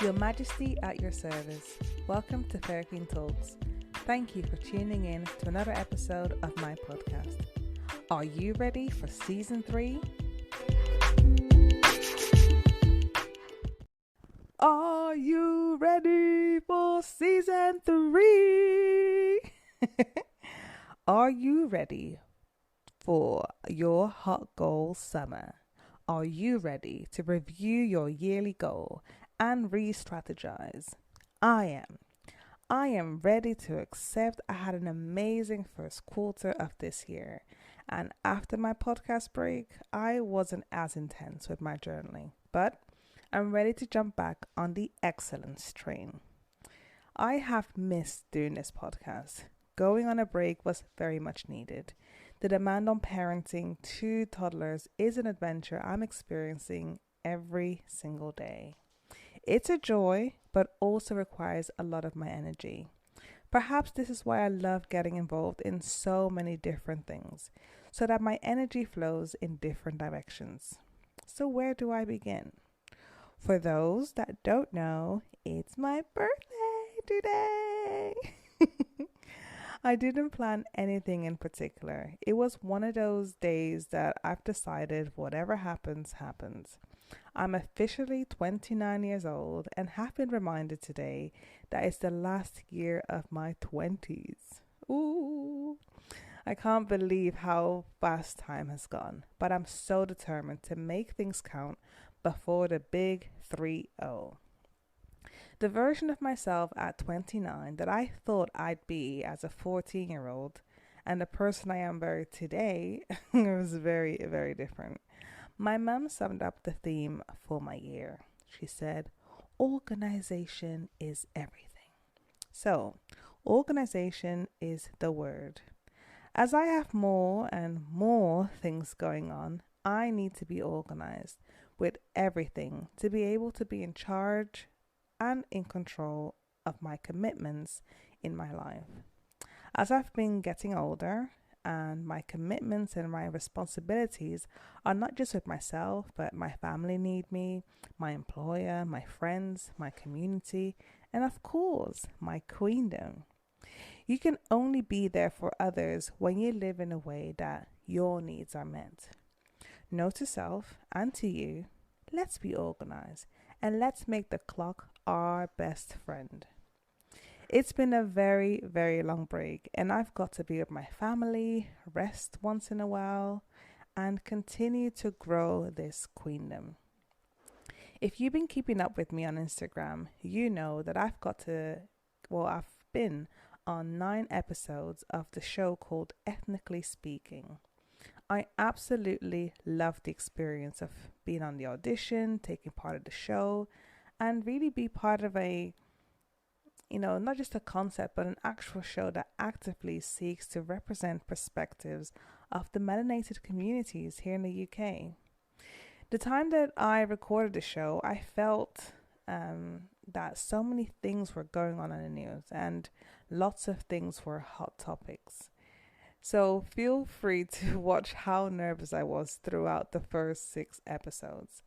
Your Majesty at your service. Welcome to Fair Queen Talks. Thank you for tuning in to another episode of my podcast. Are you ready for season 3? Are you ready for season 3? Are you ready for your hot goal summer? Are you ready to review your yearly goal and re-strategize? I am ready to accept I had an amazing first quarter of this year, and after my podcast break, I wasn't as intense with my journaling, but I'm ready to jump back on the excellence train. I have missed doing this podcast. Going on a break was very much needed. The demand on parenting 2 toddlers is an adventure I'm experiencing every single day. It's a joy, but also requires a lot of my energy. Perhaps this is why I love getting involved in so many different things, so that my energy flows in different directions. So where do I begin? For those that don't know, it's my birthday today. I didn't plan anything in particular. It was one of those days that I've decided whatever happens, happens. I'm officially 29 years old and have been reminded today that it's the last year of my 20s. Ooh, I can't believe how fast time has gone, but I'm so determined to make things count before the big 3-0. The version of myself at 29 that I thought I'd be as a 14-year-old and the person I am today was very, very different. My mum summed up the theme for my year. She said, organization is everything. So, organization is the word. As I have more and more things going on, I need to be organized with everything to be able to be in charge and in control of my commitments in my life. As I've been getting older and my commitments and my responsibilities are not just with myself, but my family need me, my employer, my friends, my community, and of course, my queendom. You can only be there for others when you live in a way that your needs are met. Note to self and to you, let's be organized and let's make the clock our best friend. It's been a very, very long break, and I've got to be with my family, rest once in a while, and continue to grow this queendom. If you've been keeping up with me on Instagram, you know that I've been on 9 episodes of the show called Ethnically Speaking. I absolutely love the experience of being on the audition, taking part of the show, and really be part of a, not just a concept, but an actual show that actively seeks to represent perspectives of the melanated communities here in the UK. The time that I recorded the show, I felt that so many things were going on in the news and lots of things were hot topics. So feel free to watch how nervous I was throughout the first 6 episodes.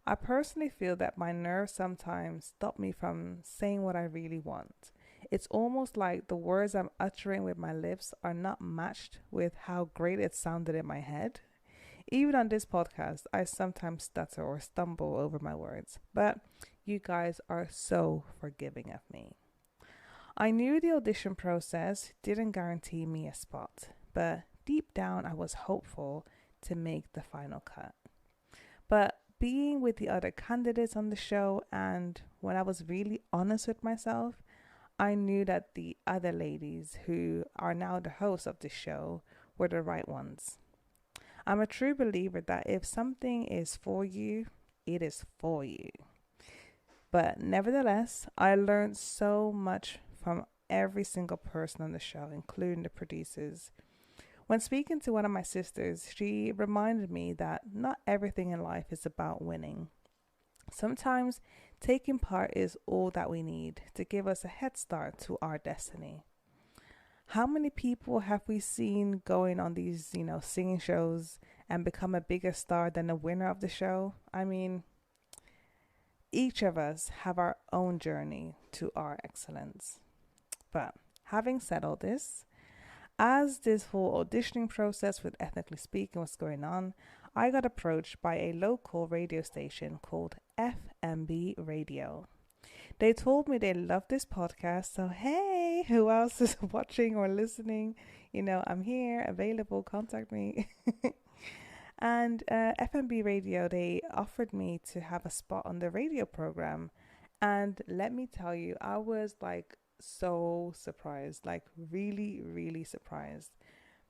I personally feel that my nerves sometimes stop me from saying what I really want. It's almost like the words I'm uttering with my lips are not matched with how great it sounded in my head. Even on this podcast, I sometimes stutter or stumble over my words, but you guys are so forgiving of me. I knew the audition process didn't guarantee me a spot, but deep down I was hopeful to make the final cut. But being with the other candidates on the show, and when I was really honest with myself, I knew that the other ladies who are now the hosts of the show were the right ones. I'm a true believer that if something is for you, it is for you. But nevertheless, I learned so much from every single person on the show, including the producers. When speaking to one of my sisters, she reminded me that not everything in life is about winning. Sometimes taking part is all that we need to give us a head start to our destiny. How many people have we seen going on these, singing shows and become a bigger star than the winner of the show? I mean, each of us have our own journey to our excellence. But having said all this, as this whole auditioning process with Ethnically Speaking was going on, I got approached by a local radio station called FMB Radio. They told me they loved this podcast, so hey, who else is watching or listening? I'm here, available, contact me. And FMB Radio, they offered me to have a spot on the radio program. And let me tell you, I was like so surprised, like really, really surprised.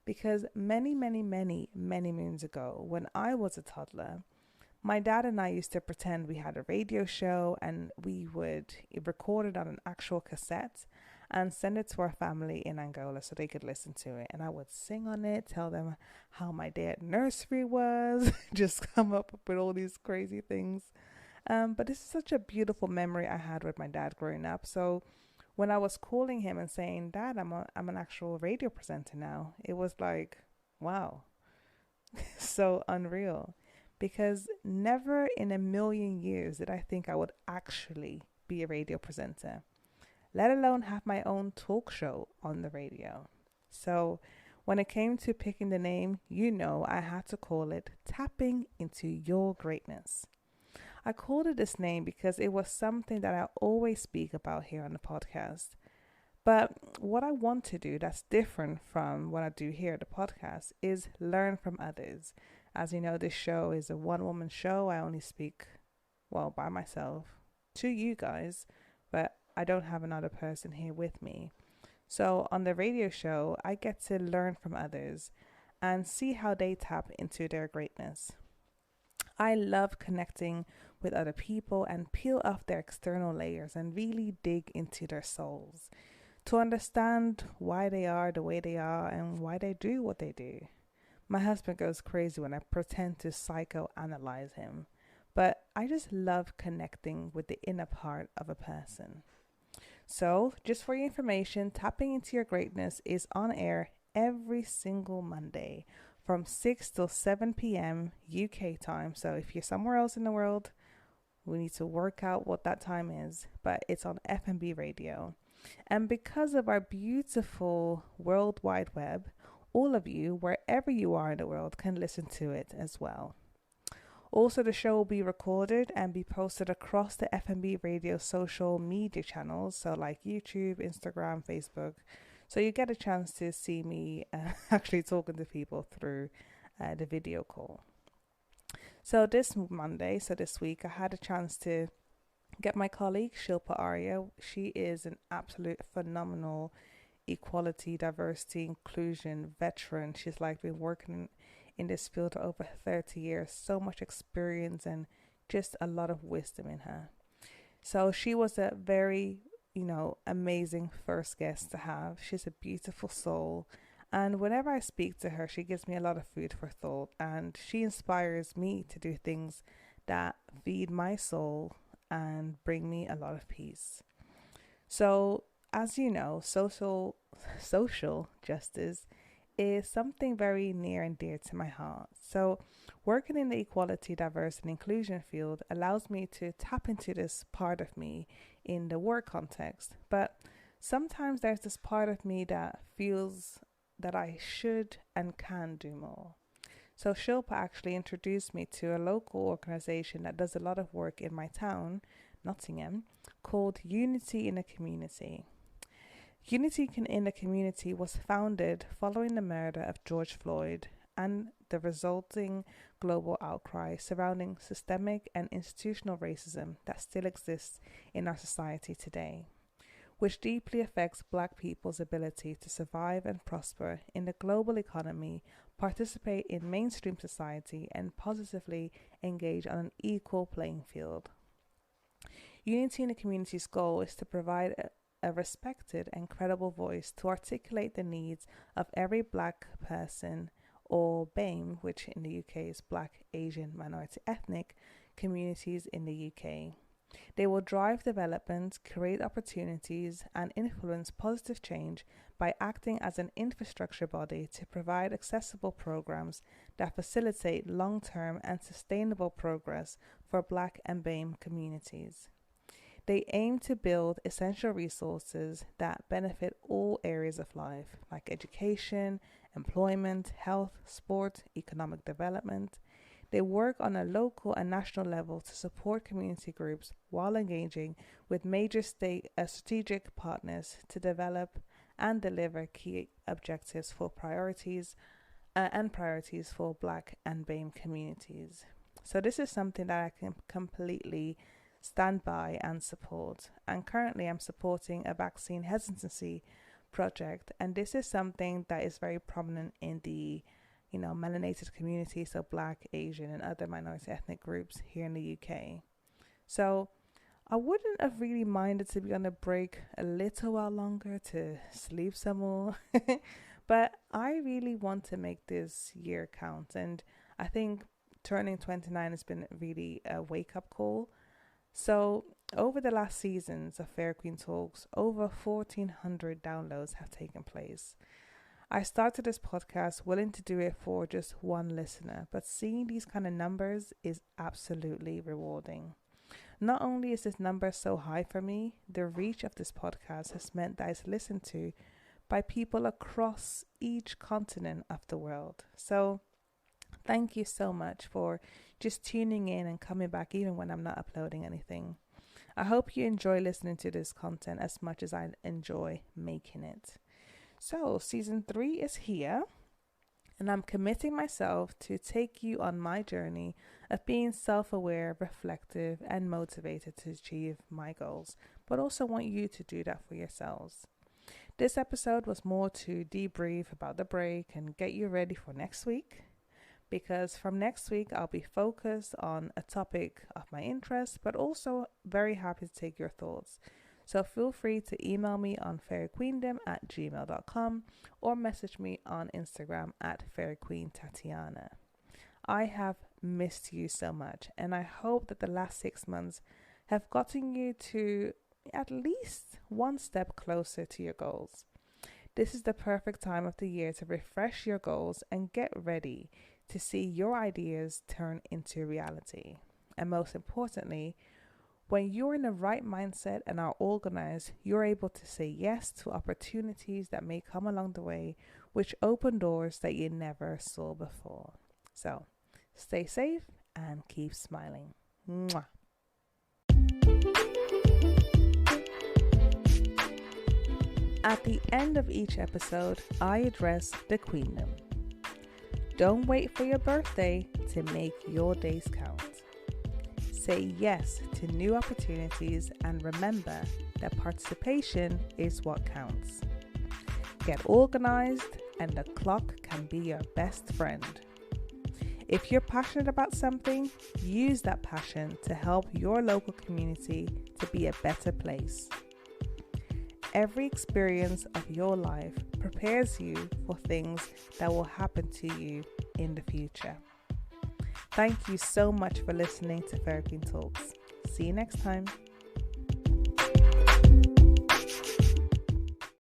Because many, many, many, many moons ago, when I was a toddler, my dad and I used to pretend we had a radio show and we would record it on an actual cassette and send it to our family in Angola so they could listen to it. And I would sing on it, tell them how my day at nursery was, just come up with all these crazy things. But this is such a beautiful memory I had with my dad growing up. So when I was calling him and saying, Dad, I'm an actual radio presenter now, it was like, wow, so unreal. Because never in a million years did I think I would actually be a radio presenter, let alone have my own talk show on the radio. So when it came to picking the name, I had to call it Tapping into Your Greatness. I called it this name because it was something that I always speak about here on the podcast. But what I want to do that's different from what I do here at the podcast is learn from others. As you know, this show is a one-woman show. I only speak, by myself to you guys, but I don't have another person here with me. So on the radio show, I get to learn from others and see how they tap into their greatness. I love connecting with other people and peel off their external layers and really dig into their souls to understand why they are the way they are and why they do what they do. My husband goes crazy when I pretend to psychoanalyze him, but I just love connecting with the inner part of a person. So, just for your information, Tapping into Your Greatness is on air every single Monday from 6 till 7 p.m. UK time. So if you're somewhere else in the world, we need to work out what that time is, but it's on FMB Radio. And because of our beautiful World Wide Web, all of you, wherever you are in the world, can listen to it as well. Also, the show will be recorded and be posted across the FMB Radio social media channels, so like YouTube, Instagram, Facebook. So you get a chance to see me actually talking to people through the video call. So this week, I had a chance to get my colleague, Shilpa Arya. She is an absolute phenomenal equality, diversity, inclusion veteran. She's been working in this field for over 30 years, so much experience and just a lot of wisdom in her. So she was a very, amazing first guest to have. She's a beautiful soul. And whenever I speak to her, she gives me a lot of food for thought and she inspires me to do things that feed my soul and bring me a lot of peace. So, as you know, social justice is something very near and dear to my heart. So working in the equality, diversity, and inclusion field allows me to tap into this part of me in the work context. But sometimes there's this part of me that feels that I should and can do more. So Shilpa actually introduced me to a local organization that does a lot of work in my town, Nottingham, called Unity in a Community. Unity in a Community was founded following the murder of George Floyd and the resulting global outcry surrounding systemic and institutional racism that still exists in our society today, which deeply affects Black people's ability to survive and prosper in the global economy, participate in mainstream society, and positively engage on an equal playing field. Unity in the Community's goal is to provide a respected and credible voice to articulate the needs of every Black person, or BAME, which in the UK is Black, Asian, Minority Ethnic communities in the UK. They will drive development, create opportunities, and influence positive change by acting as an infrastructure body to provide accessible programs that facilitate long-term and sustainable progress for Black and BAME communities. They aim to build essential resources that benefit all areas of life, like education, employment, health, sport, economic development. They work on a local and national level to support community groups while engaging with major strategic partners to develop and deliver key objectives for priorities for Black and BAME communities. So this is something that I can completely stand by and support. And currently I'm supporting a vaccine hesitancy project, and this is something that is very prominent in the melanated community, so Black, Asian, and other minority ethnic groups here in the UK. So I wouldn't have really minded to be on a break a little while longer to sleep some more, but I really want to make this year count, and I think turning 29 has been really a wake-up call. So over the last seasons of Fairy Queen Talks, over 1,400 downloads have taken place. I started this podcast willing to do it for just one listener, but seeing these kind of numbers is absolutely rewarding. Not only is this number so high for me, the reach of this podcast has meant that it's listened to by people across each continent of the world. So thank you so much for just tuning in and coming back even when I'm not uploading anything. I hope you enjoy listening to this content as much as I enjoy making it. So season 3 is here, and I'm committing myself to take you on my journey of being self-aware, reflective, and motivated to achieve my goals, but also want you to do that for yourselves. This episode was more to debrief about the break and get you ready for next week, because from next week I'll be focused on a topic of my interest, but also very happy to take your thoughts. So feel free to email me on fairyqueendom@gmail.com or message me on Instagram at fairyqueentatiana. I have missed you so much, and I hope that the last 6 months have gotten you to at least one step closer to your goals. This is the perfect time of the year to refresh your goals and get ready to see your ideas turn into reality. And most importantly, when you're in the right mindset and are organized, you're able to say yes to opportunities that may come along the way, which open doors that you never saw before. So stay safe and keep smiling. Mwah. At the end of each episode, I address the Queendom. Don't wait for your birthday to make your days count. Say yes to new opportunities, and remember that participation is what counts. Get organized, and the clock can be your best friend. If you're passionate about something, use that passion to help your local community to be a better place. Every experience of your life prepares you for things that will happen to you in the future. Thank you so much for listening to Fairy Queen Talks. See you next time.